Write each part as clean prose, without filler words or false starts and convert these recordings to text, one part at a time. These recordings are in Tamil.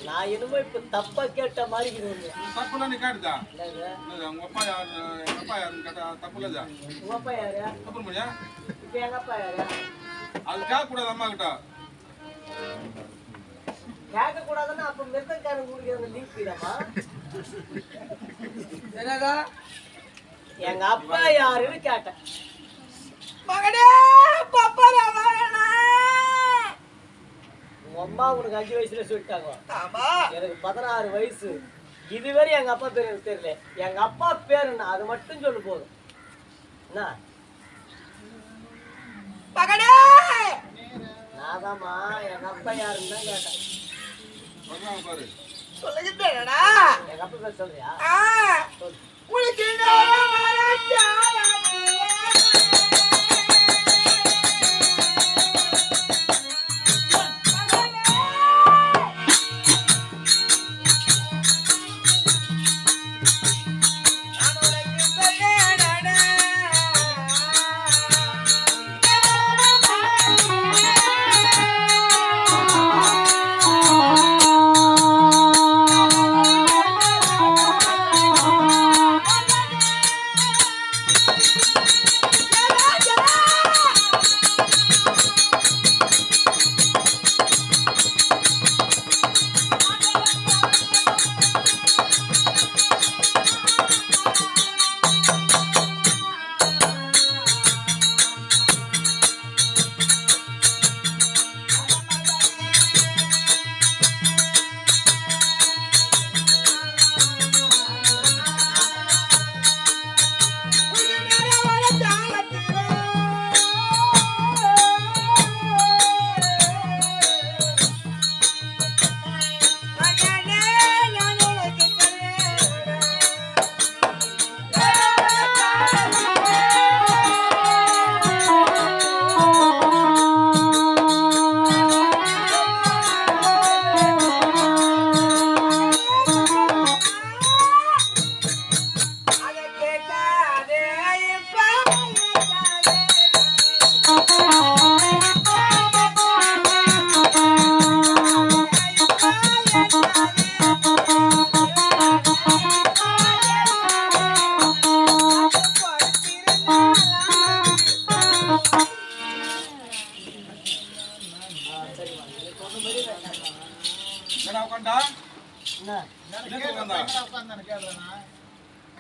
நான் என்னமோ இப்ப தப்பா கேட்ட மாதிரி தப்புல நீ கேட்டுதா உங்க அப்பா யாரு எங்க அப்பா யாருன்னு கேட்டா தப்புலதா உங்க அப்பா யாரு தப்பு முடியா இப்ப எங்க அப்பா யாரு அது கேட்க கூடாது அம்மா கிட்ட கேட்க கூடாதுன்னா அப்ப மிருதக்காரன் குடிக்கிற லீக் போயிடாமா என்னடா எங்க அப்பா யாருன்னு கேட்டேன் மகனே பாப்பா ராமாயணா உங்க அம்மா உனக்கு 5 வயசுல சொல்லிட்டாங்க எனக்கு 16 வயசு இதுவரை எங்க அப்பா பேர் எனக்கு தெரியல எங்க அப்பா பேர் என்ன அது மட்டும் சொல்லு போதும் என்ன மகனே நாதாம்மா எங்க அப்பா யாருன்னு தான் கேட்டேன் பாரு சொல்லுகிட்டேடா எங்க அப்பா பேர் சொல்றியா உனக்கு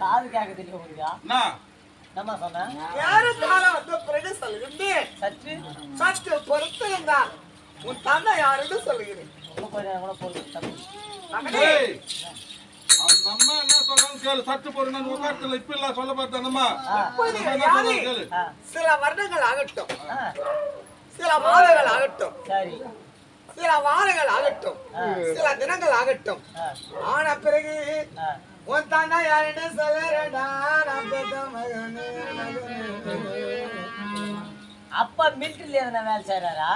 காது கேட்க தெரியும் உங்களுக்கு நம்ம சொன்னேன் யாருக்கால வந்து பிறகு சொல்லுங்க சற்று சற்று பொறுத்திருந்தா உன் தந்தை யாருன்னு சொல்லுகிறேன் அந்த அம்மா என்ன சொல்றாங்க கேளு சற்று பொறுங்க உட்காரத்துல இப்ப இல்ல சொல்ல பார்த்தா சில வருடங்கள் ஆகட்டும் சில மாதங்கள் ஆகட்டும் சரி சில வாரங்கள் ஆகட்டும் சில தினங்கள் ஆகட்டும் ஆன பிறகு உன் தாண்டா யாருன்னு சொல்லுறடா அப்பா மிலிட்டரியில எதனா வேலை செய்யறாரா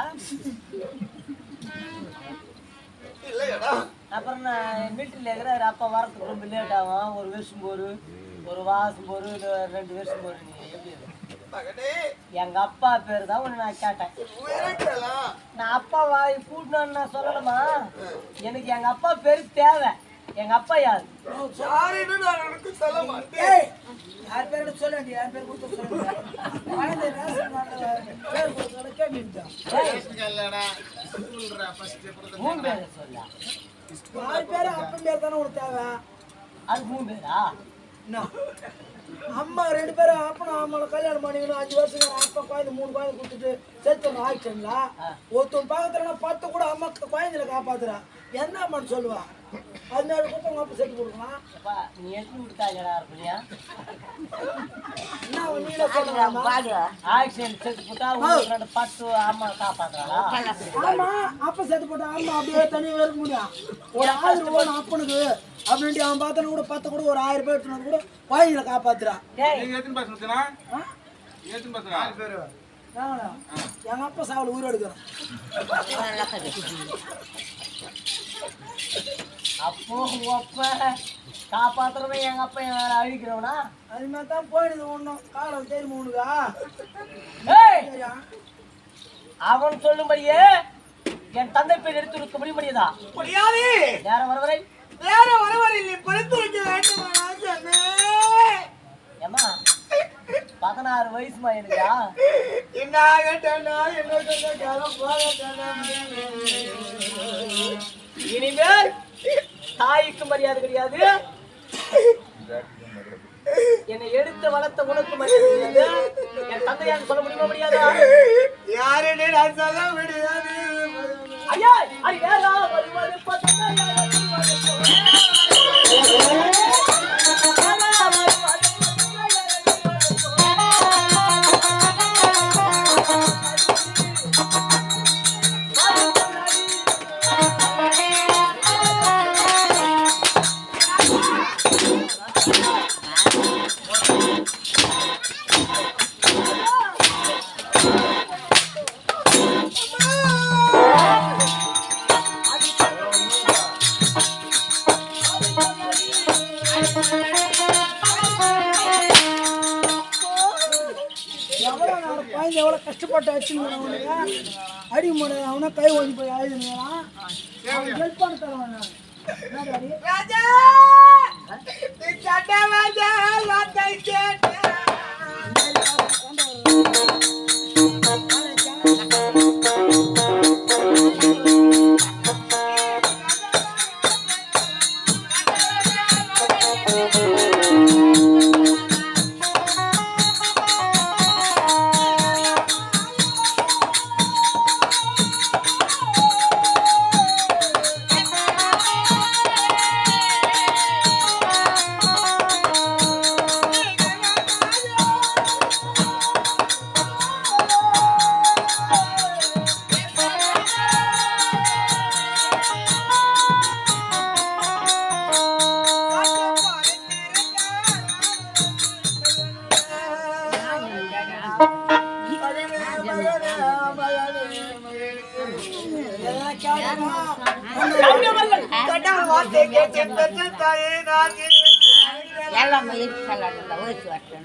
இல்லையடா அப்புறம் மிலிட்டரியில இருக்கிறாரு அப்பா வரத்துக்கு ரொம்ப லேட் ஆகும் ஒரு வருஷம் போரு ஒரு வாசம் போரு 2 வருஷம் போரு நீ எப்படி எங்க அப்பா பேரு தான் ஒண்ணு நான் கேட்டேன் நான் அப்பா வாய் கூட்டணும்னு நான் சொல்லணுமா எனக்கு எங்க அப்பா பேரு தேவை எங்க அப்பா யாரு சொல்ல மாட்டேன் யார் பேரு சொல்ல என் பேர் கொடுத்து அப்பன் பேர் தானே உனக்கு தேவை அது 3 பேரா அம்மா 2 பேரும் அப்பனும் அம்மாவை கல்யாணம் பண்ணிக்கணும் 5 வருஷம் அப்பா குழந்தை 3 குழந்தை கொடுத்துட்டு சேர்த்து ஆயிடுச்சுங்களா ஒருத்தன் பக்கத்துல 10 கூட அம்மா குழந்தைல காப்பாத்துறா என்ன அம்மான்னு சொல்லுவா அதனால கூட உங்க அப்பா சேர்த்து கொடுக்கலாம் நீ எடுத்து விட்டாங்கடா இருப்பியா என்ன நீல சொல்றாங்க ஆக்சிடென்ட் செத்து போட்டா 10 அம்மா காப்பாத்துறாளா ஆமா அப்பா செத்து போட்டா அம்மா அப்படியே தனியா இருக்க முடியும் ஒரு 1000 ரூபாய் அப்பனுக்கு அப்படின்ட்டு அவன் பார்த்தா கூட 10 கூட ஒரு 1000 ரூபாய் எடுத்துனா கூட குழந்தைல காப்பாத்துறான் நீங்க எத்தனை பேர் சொன்னா எத்தனை பேர் 4 பேர் எங்க அப்பா சாவல ஊர் எடுக்கிறோம் அப்போ அப்ப காப்பாத்துறவன் எங்க அப்பா அழிக்கிறவனா அது மாதிரி தான் போயிடுது ஒண்ணும் காலம் தெரியுமா உனக்கா அவன் சொல்லும்படியே என் தந்தை பேர் எடுத்து கொடுக்க முடியுதா? முடியாது. நேரம் வரவரை நீ பொறுத்து வைக்க வேண்டும். ஏமா 16 வயசுமா எனக்கா? என்ன ஆகட்டா இனிமேல் தாய்க்கு மரியாதை கிடையாது, என்னை எடுத்து வளர்த்த உனக்கு மரியாதை கிடையாது. என் தந்தையான்னு சொல்ல முடியுமா முடியாதா? யாருன்னு நான் சொல்ல முடியாது. ஐயா அது வேறா வருவது பார்த்தா எவ்வளோ கஷ்டப்பட்டு வச்சுருந்தான் அவனுக்கு அடி முறை அவனா கை ஓடி போய் ஆயுதுங்கிறான். ஹெல்ப் பண்ண தருவான். ராஜா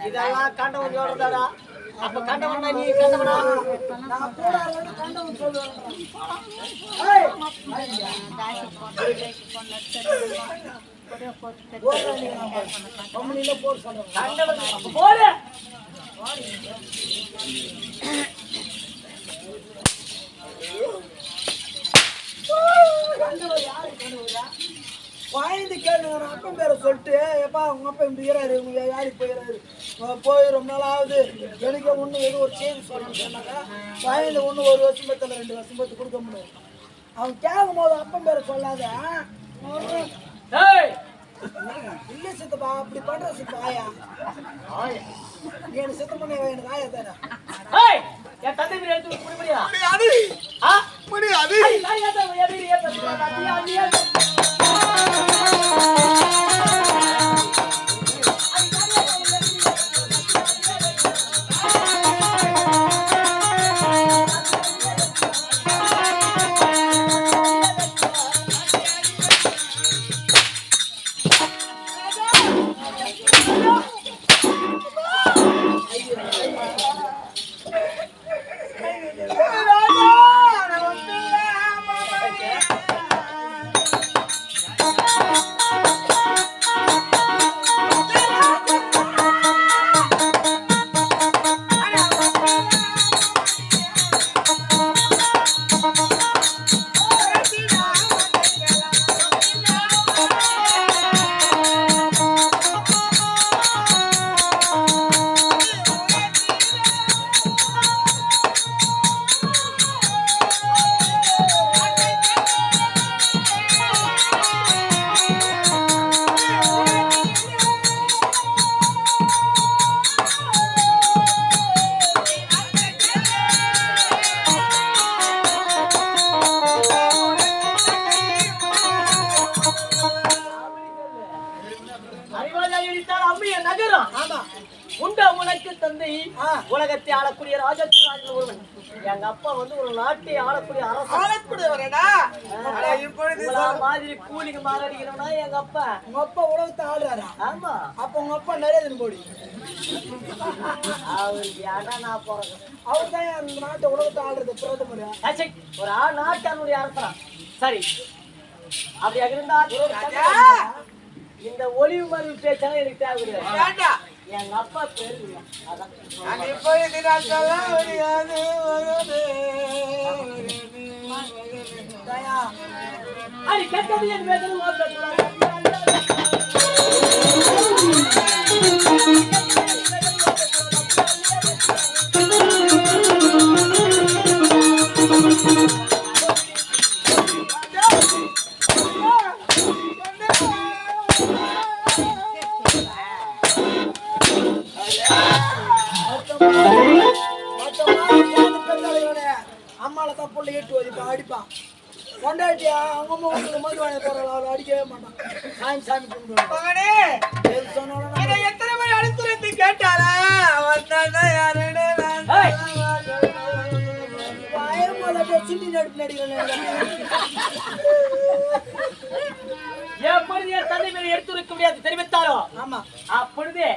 இதெல்லாம் கண்டவன் சொல்றதாடா. அப்ப கண்டவனா நீ கண்டவனா? நான் கூட கண்டவன் சொல்லுவேன். கண்டவன் போடு. வாய்ந்து கேட்டு அப்பன் பேரை சொல்லிட்டு எப்பா உங்க அப்பா இப்படி இருக்கிறாரு, உங்க யாரு போயிடாரு போய் ரொம்ப நாள் ஆகுது, எனக்கு ஒன்று எதுவும் ஒரு செய்தி சொல்லணும்னு சொன்னாக்கா வாய்ந்து ஒன்று 1 வருஷம் பத்தில் 2 வருஷம் பத்து கொடுக்க முடியாது. அவன் கேட்கும் போது அப்பன் பேரை சொல்லாத. இல்லை சித்தப்பா அப்படி பண்ற சித்தாயா எனக்கு சித்தம் பண்ண எனக்கு ஆயா தானே. என் தந்தை பேர் எடுத்து முடியா? முடியாது. உண்ட உனக்கு தந்தை உலகத்தை ஆளக்கூடிய ராஜாத்தி ராஜன் ஒருவன். எங்க அப்பா வந்து ஒரு நாட்டை ஆளக்கூடிய மாதிரி கூலிங்க மாறடிக்கிறவனா எங்க அப்பா. உங்க அப்பா உலகத்தை ஆடுறாரா? ஆமா. அப்ப உங்க அப்பா நிறைய போடி அவருக்கு ஏடா நான் போறேன். அவர் தான் அந்த நாட்டை உலகத்தை ஆடுறது பிரதமர். ஒரு நாட்டானுடைய அரசனா? சரி, அப்படியாக இருந்தா இந்த ஒளிவு மறைவு பேச்சாலும் எனக்கு தேவையில்லை. எங்க அப்பா பேரு அதான் அது கேட்டது என் வேதனை. அம்மால தான் புள்ள ஏட்டு வதிப்பா அடிப்பான். கொண்டாட்டியா அவங்க அம்மா வந்து மது வாங்கி போறாள், அவளை அடிக்கவே மாட்டான். சாமி சாமி சொன்னாலும் எத்தனை மணி அழுத்துறது கேட்டாரா? சிண்டி நடிப்பு நடிக்கிறேன். எப்பொழுது என் தந்தை மேலே எடுத்துரைக்க முடியாது தெரிவித்தாரோ ஆமா அப்பொழுது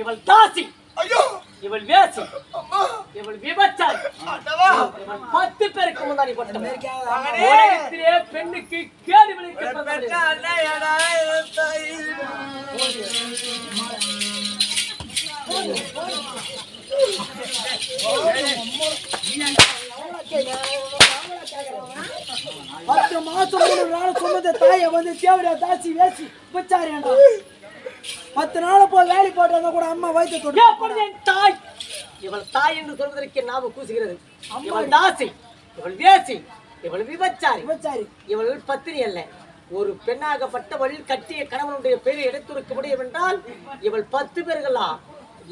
இவள் தாசி, ஐயோ இவள் வேசி, இவள் விபச்சாரி, இவள் 10 பேருக்கு முன்னாடி போட்டவள். உலகத்திலே பெண்ணுக்கு கேடு விளைவிக்கப்பட்டவள். பத்து மாசம் 3 நாள் சொன்னது தாயை வந்து தேவையா தாசி வேசி விபச்சாரி 10 நாள் போய் வேலை போட்டு கூட அம்மா வயிற்று தொட்டு தாய். இவள் தாய் என்று சொல்வதற்கு நாம கூசுகிறது. இவள் தாசி, இவள் வேசி, இவள் விபச்சாரி, இவள் பத்தினி அல்ல. ஒரு பெண்ணாகப்பட்டவள் கட்டிய கணவனுடைய பேரை எடுத்துரைக்க முடியும் என்றால் இவள் 10 பேர்களா?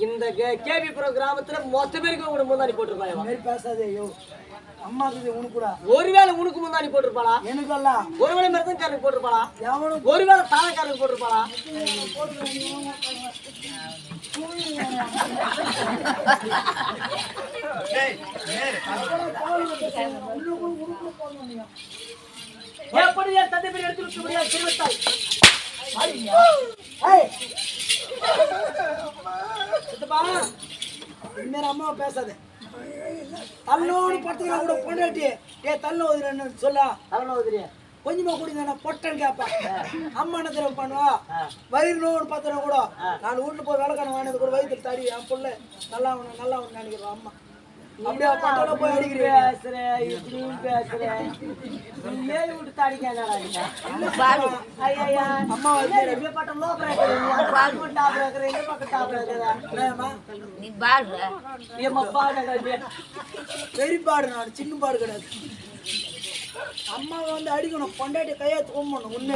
இந்த கேபிபுரம் கிராமத்துல மொத்த பேருக்கு உனக்கு முன்னாடி போட்டிருப்பாங்க. பேசாதே அம்மா உனக்கு கூட ஒருவேளை உனக்கு முன்னாடி போட்டிருப்பாளா? எனக்கெல்லாம் ஒருவேளை மருதன்காரனுக்கு போட்டிருப்பாளா? ஒருவேளை தாளக்காரனுக்கு போட்டிருப்பாளா? எப்படி என் தந்தை பேர் எடுத்து விட்டு முடியாது தெரிவித்தாய். இந்நேரம் அம்மாவை பேசாத. தள்ளோடு பத்துக்கலாம் கூட பொண்டாட்டி தள்ள ஓதுறேன்னு சொல்ல கொஞ்சமா குடிங்க பொட்டன் கேப்பா. அம்மா என்ன தெரியும் பண்ணுவா? வயிறு நோன்னு பார்த்தா கூட நான் வீட்டுல போய் வேலைக்கான வாங்கினது கூட வயிற்று தடி என் பிள்ளை நல்லா நினைக்கிறோம். அம்மா அப்படியே பட்டால போய் அடிக்கிறேன். பெரிய பாடு நான் சின்ன பாடு கிடையாது. அம்மாவை வந்து அடிக்கணும், பொண்டாட்டி கையை தூம்பணும். உண்மை